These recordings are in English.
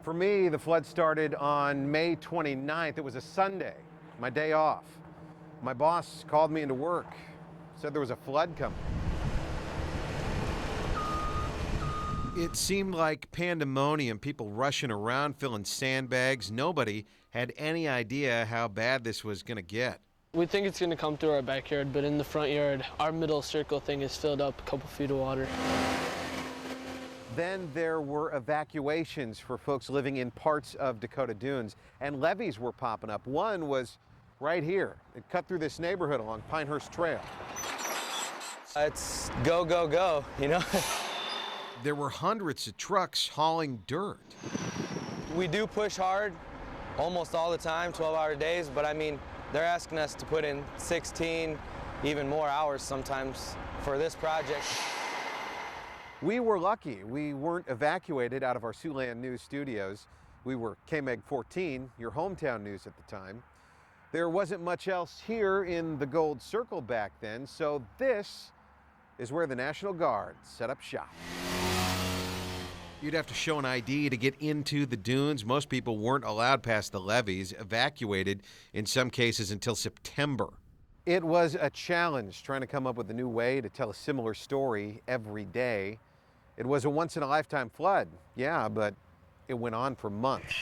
For me, the flood started on May 29th. It was a Sunday, my day off. My boss called me into work, said there was a flood coming. It seemed like pandemonium, people rushing around, filling sandbags. Nobody had any idea how bad this was going to get. We think it's going to come through our backyard, but in the front yard, our middle circle thing is filled up a couple feet of water. Then there were evacuations for folks living in parts of Dakota Dunes, and levees were popping up. One was right here. It cut through this neighborhood along Pinehurst Trail. It's go, go, go, you know? There were hundreds of trucks hauling dirt. We do push hard almost all the time, 12-hour days, but I mean, they're asking us to put in 16, even more hours sometimes for this project. We were lucky. We weren't evacuated out of our Siouxland News studios. We were KMEG 14, your hometown news at the time. There wasn't much else here in the Gold Circle back then, so this is where the National Guard set up shop. You'd have to show an ID to get into the dunes. Most people weren't allowed past the levees, evacuated in some cases until September. It was a challenge trying to come up with a new way to tell a similar story every day. It was a once-in-a-lifetime flood, yeah, but it went on for months.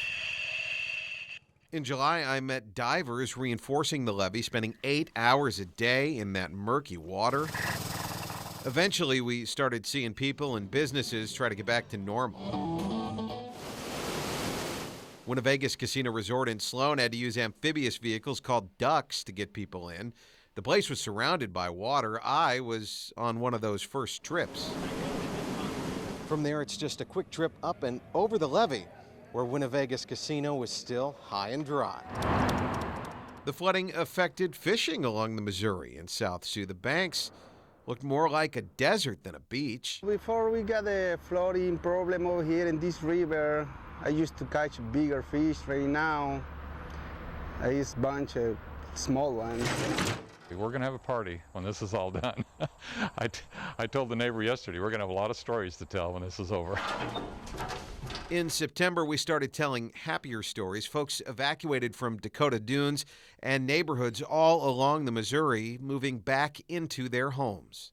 In July, I met divers reinforcing the levee, spending 8 hours a day in that murky water. Eventually, we started seeing people and businesses try to get back to normal. Winnevegas Casino Resort in Sloan had to use amphibious vehicles called ducks to get people in. The place was surrounded by water. I was on one of those first trips. From there, it's just a quick trip up and over the levee, where Winnevegas Casino was still high and dry. The flooding affected fishing along the Missouri and South Sioux. The banks looked more like a desert than a beach. Before we got the flooding problem over here in this river, I used to catch bigger fish. Right now, I use a bunch of small ones. We're going to have a party when this is all done. I told the neighbor yesterday, we're going to have a lot of stories to tell when this is over. In September, we started telling happier stories. Folks evacuated from Dakota Dunes and neighborhoods all along the Missouri, moving back into their homes.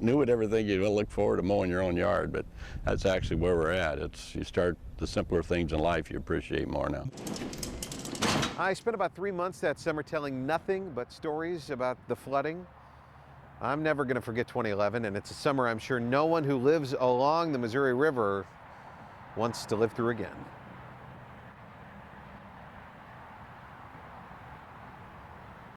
Who would ever think you'd look forward to mowing your own yard, but that's actually where we're at. You start the simpler things in life, you appreciate more now. I spent about 3 months that summer telling nothing but stories about the flooding. I'm never going to forget 2011, and it's a summer I'm sure no one who lives along the Missouri River wants to live through again.